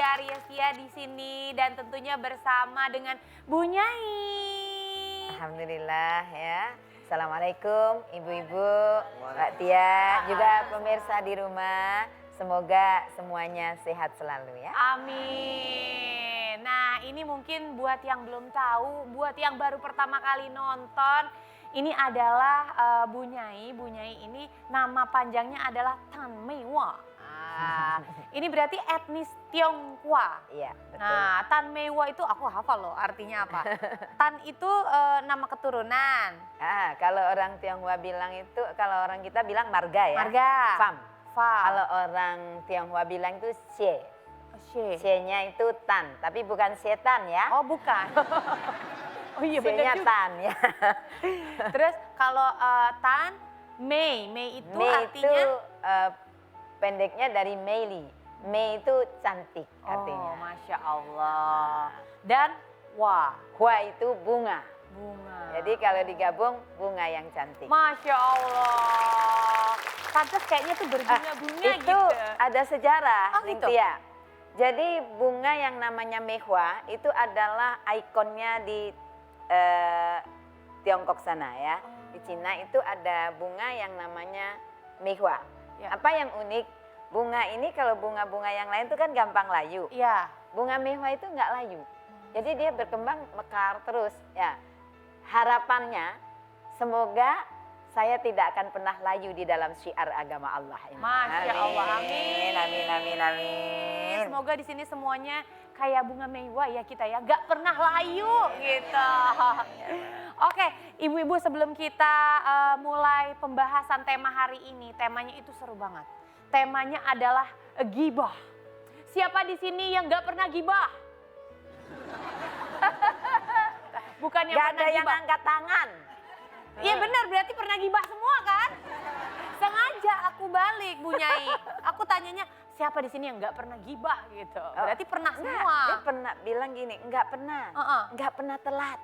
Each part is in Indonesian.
Arya Sia di sini dan tentunya bersama dengan Bu Nyai. Alhamdulillah ya. Assalamualaikum ibu-ibu, Mbak Tia, juga pemirsa di rumah. Semoga semuanya sehat selalu ya. Amin. Nah ini mungkin buat yang belum tahu, buat yang baru pertama kali nonton, ini adalah Bu Nyai. Bu Nyai ini nama panjangnya adalah Tan Meiwa. Ini berarti etnis Tionghoa. Iya, betul. Nah, Tan Meiwa itu aku hafal loh artinya apa. Tan itu nama keturunan. Kalau orang Tionghoa bilang itu, kalau orang kita bilang marga ya. Marga. Fam. Fam. Kalau orang Tionghoa bilang itu xie. Xie-nya itu tan, tapi bukan setan ya. Oh bukan. Oh iya benar Xie-nya juga. tan ya. Terus kalau Tan, Mei itu Mei artinya? itu pendeknya dari Meili. Mei itu cantik artinya. Oh Masya Allah. Dan Hua. Hua itu bunga. Bunga. Jadi kalau digabung bunga yang cantik. Masya Allah. Pantes kayaknya tuh berbunga-bunga itu gitu. ada sejarah, Oh, gitu? Tia. Jadi bunga yang namanya mehua itu adalah ikonnya di Tiongkok sana ya. Di Cina itu ada bunga yang namanya mehua. Ya. Apa yang unik? Bunga ini kalau bunga-bunga yang lain itu kan gampang layu. Iya. Bunga mehua itu nggak layu. Jadi dia berkembang mekar terus ya. Harapannya semoga saya tidak akan pernah layu di dalam syiar agama Allah ini. Masya Allah, amin. Amin, amin, amin. Semoga di sini semuanya kayak bunga mewah ya kita ya, gak pernah layu gitu. Oke, ibu-ibu sebelum kita mulai pembahasan tema hari ini, temanya itu seru banget. Temanya adalah gibah. Siapa di sini yang gak pernah gibah? Bukan yang Gak pernah ada yang gibah. angkat tangan. Iya benar, berarti pernah gibah semua kan? Sengaja aku balik Bu Nyai. Aku tanyanya siapa di sini yang nggak pernah gibah gitu. Berarti pernah semua. Dia pernah bilang gini, nggak pernah. Nggak pernah telat.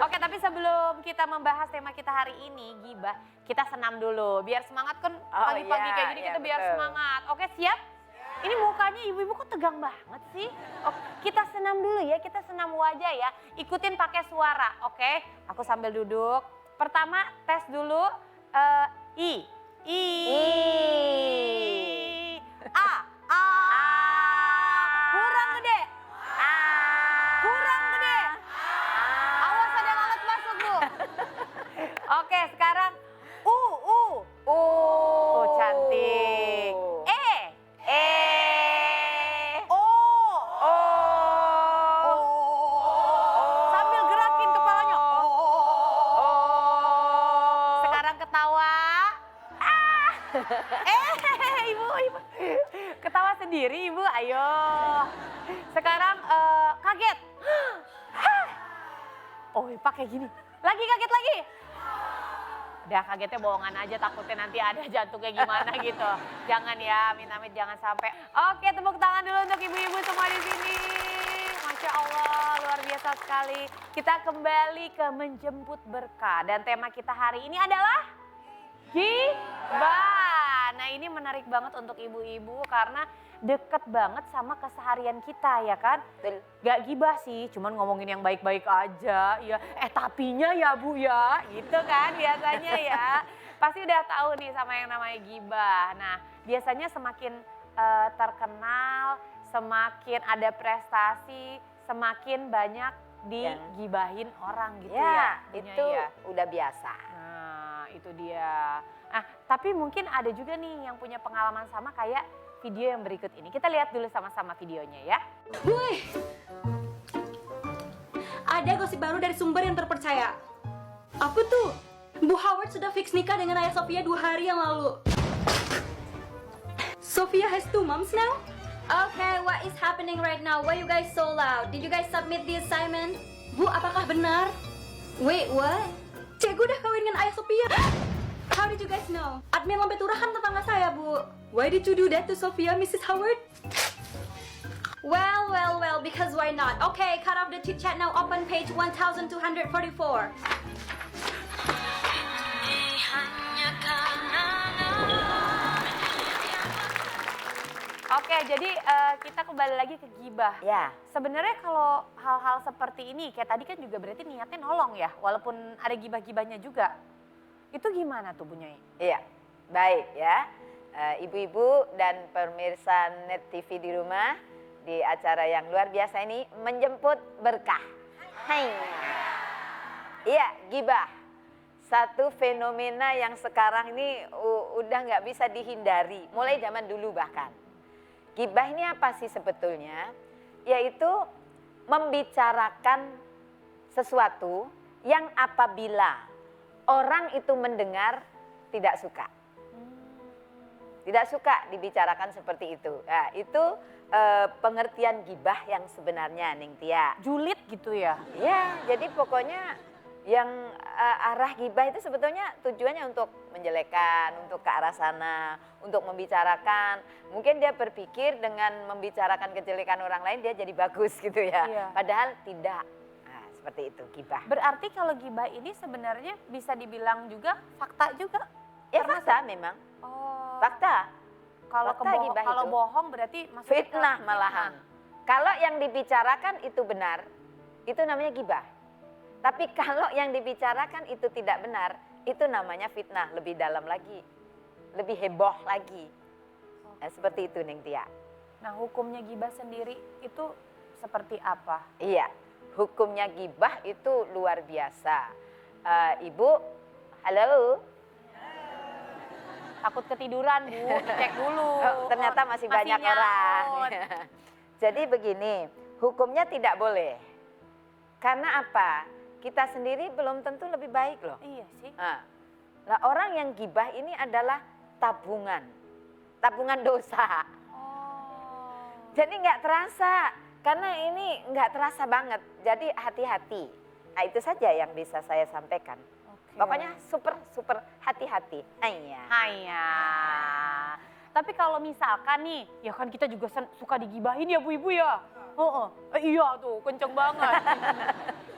Oke, tapi sebelum kita membahas tema kita hari ini, gibah, kita senam dulu. Biar semangat kan pagi-pagi kayak gini kita biar betul. semangat. Oke, siap? Ini mukanya ibu-ibu kok tegang banget sih? Oh, kita senam dulu ya, kita senam wajah ya. Ikutin pakai suara, oke? Aku sambil duduk. Pertama tes dulu, I. A. Kurang gede. Kurang gede. Awas ada lalat masuk Bu. Oke, sekarang U. Oh, cantik. Sambil gerakin kepalanya. Sekarang ketawa. Ibu. Ketawa sendiri Ibu, ayo. Sekarang kaget. Oh, pakai gini. Lagi kaget lagi. Udah kagetnya bohongan aja, takutnya nanti ada jantungnya gimana gitu. Jangan ya, amit-amit jangan sampai. Oke, tepuk tangan dulu untuk ibu-ibu semua di sini. Masya Allah, luar biasa sekali. Kita kembali ke menjemput berkah dan tema kita hari ini adalah gibah. Nah, ini menarik banget untuk ibu-ibu karena deket banget sama keseharian kita ya kan. Gak gibah sih, cuman ngomongin yang baik-baik aja ya. Tapinya ya Bu ya, gitu kan biasanya ya. Pasti udah tahu nih sama yang namanya gibah. Nah, biasanya semakin terkenal, semakin ada prestasi, semakin banyak digibahin orang gitu ya. Itu udah biasa. Nah, itu dia. Nah, tapi mungkin ada juga nih yang punya pengalaman sama kayak video yang berikut ini. Kita lihat dulu sama-sama videonya ya. Woi, ada gosip baru dari sumber yang terpercaya. Apa tuh? Bu Howard sudah fix nikah dengan ayah Sofia 2 hari yang lalu. Sofia has 2 moms now? Okay, what is happening right now? Why you guys so loud? Did you guys submit the assignment? Bu, apakah benar? Wait, what? Cegu udah kawin dengan ayah Sofia. How did you guys know? Admin Lambe Turah kan tetangga saya, Bu. Why did you do that to Sofia, Mrs. Howard? Well, because why not? Okay, cut off the chit-chat now, open page 1244. Oke, Oke, jadi kita kembali lagi ke gibah. Ya, Sebenarnya kalau hal-hal seperti ini, kayak tadi kan juga berarti niatnya nolong ya, walaupun ada gibah-gibahnya juga. Itu gimana tuh Bu Nyai? iya. Baik ya. Ibu-ibu dan pemirsa Net TV di rumah, di acara yang luar biasa ini menjemput berkah. Hai. Iya, gibah. Satu fenomena yang sekarang ini udah nggak bisa dihindari, mulai zaman dulu bahkan. Gibah ini apa sih sebetulnya? Yaitu membicarakan sesuatu yang apabila orang itu mendengar tidak suka. Tidak suka dibicarakan seperti itu. Nah, itu pengertian gibah yang sebenarnya, Ning Tia. Julid gitu ya? Ya, jadi pokoknya yang arah gibah itu sebetulnya tujuannya untuk menjelekan, untuk ke arah sana, untuk membicarakan. Mungkin dia berpikir dengan membicarakan kejelekan orang lain dia jadi bagus gitu ya. Iya. Padahal tidak. Nah, seperti itu gibah. Berarti kalau gibah ini sebenarnya bisa dibilang juga fakta juga? Ya Termasuk? fakta memang. Oh. Fakta. Kalau fakta gibah kalau itu. bohong berarti masuk Fitnah malahan. Kalau yang dibicarakan itu benar, itu namanya gibah. Tapi kalau yang dibicarakan itu tidak benar, itu namanya fitnah. Lebih dalam lagi, lebih heboh lagi. Nah, seperti itu Neng Tia. Nah, hukumnya gibah sendiri itu seperti apa? Iya, hukumnya gibah itu luar biasa. Ibu, halo. Takut ketiduran Bu, dicek dulu. Oh, ternyata masih banyak nyaut. orang. Jadi begini, hukumnya tidak boleh. Karena apa? Kita sendiri belum tentu lebih baik loh. Iya sih. Nah, orang yang gibah ini adalah tabungan dosa. Oh. Jadi nggak terasa, karena ini nggak terasa banget. Jadi hati-hati. Nah, itu saja yang bisa saya sampaikan. Oke. Pokoknya super hati-hati. Iya. Hanya. Tapi kalau misalkan nih, ya kan kita juga suka digibahin ya Bu Ibu ya. Iya tuh, kenceng banget.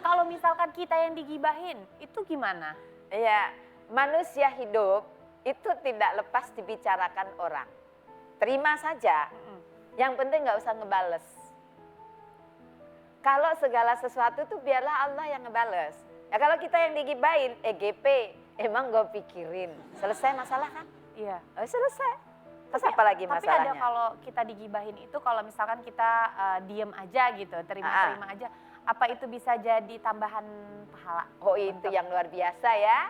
Kalau misalkan kita yang digibahin, itu gimana? Iya, manusia hidup itu tidak lepas dibicarakan orang. Terima saja, yang penting nggak usah ngebales. Kalau segala sesuatu tuh biarlah Allah yang ngebales. Ya kalau kita yang digibahin, GP, emang gue pikirin. Selesai masalah kan? Iya. Oh, selesai. Terus apa lagi Tapi masalahnya? ada kalau kita digibahin itu kalau misalkan kita diem aja gitu, terima-terima aja. Apa itu bisa jadi tambahan pahala? Oh itu yang luar biasa ya.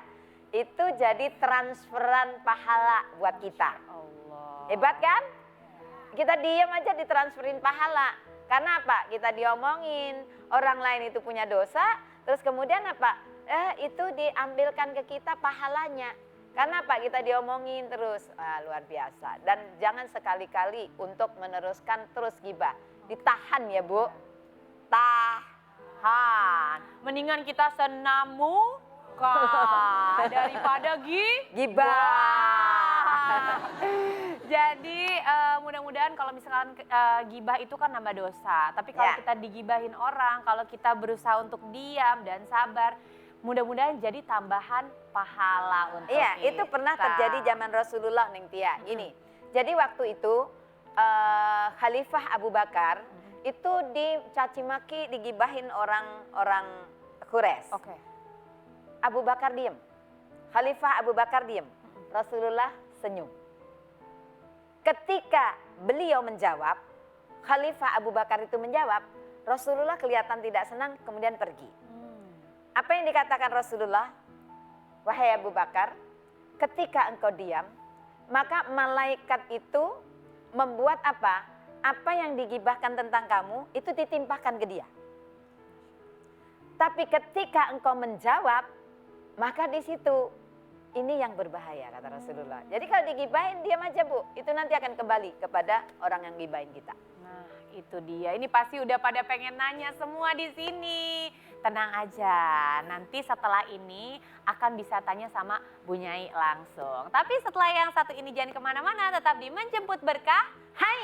Itu jadi transferan pahala buat kita. Allah. Hebat kan? Kita diem aja ditransferin pahala. Karena apa? Kita diomongin, orang lain itu punya dosa, terus kemudian apa? Itu diambilkan ke kita pahalanya. Karena apa? Kita diomongin terus. Luar biasa. Dan jangan sekali-kali untuk meneruskan terus gibah. Ditahan ya Bu. Mendingan kita senamukan daripada Gibah. Jadi mudah-mudahan kalau misalkan gibah itu kan nambah dosa. Tapi kalau Ya. kita digibahin orang, kalau kita berusaha untuk diam dan sabar, mudah-mudahan jadi tambahan pahala untuk Iya, kita. itu pernah terjadi zaman Rasulullah Neng Tia. Ini. Jadi waktu itu Khalifah Abu Bakar itu dicaci maki, digibahin orang Quraisy. Oke. Abu Bakar diem. Khalifah Abu Bakar diem. Rasulullah senyum. Ketika beliau menjawab, Khalifah Abu Bakar itu menjawab, Rasulullah kelihatan tidak senang kemudian pergi. Apa yang dikatakan Rasulullah? Wahai Abu Bakar, ketika engkau diam, maka malaikat itu membuat apa? Apa yang digibahkan tentang kamu itu ditimpakan ke dia. Tapi ketika engkau menjawab, maka di situ ini yang berbahaya kata Rasulullah. Jadi kalau digibahin diam aja Bu, itu nanti akan kembali kepada orang yang gibahin kita. Nah, itu dia. Ini pasti udah pada pengen nanya semua di sini. Tenang aja, nanti setelah ini akan bisa tanya sama Bu Nyai langsung. Tapi setelah yang satu ini jangan kemana-mana, tetap di Menjemput Berkah. Hai.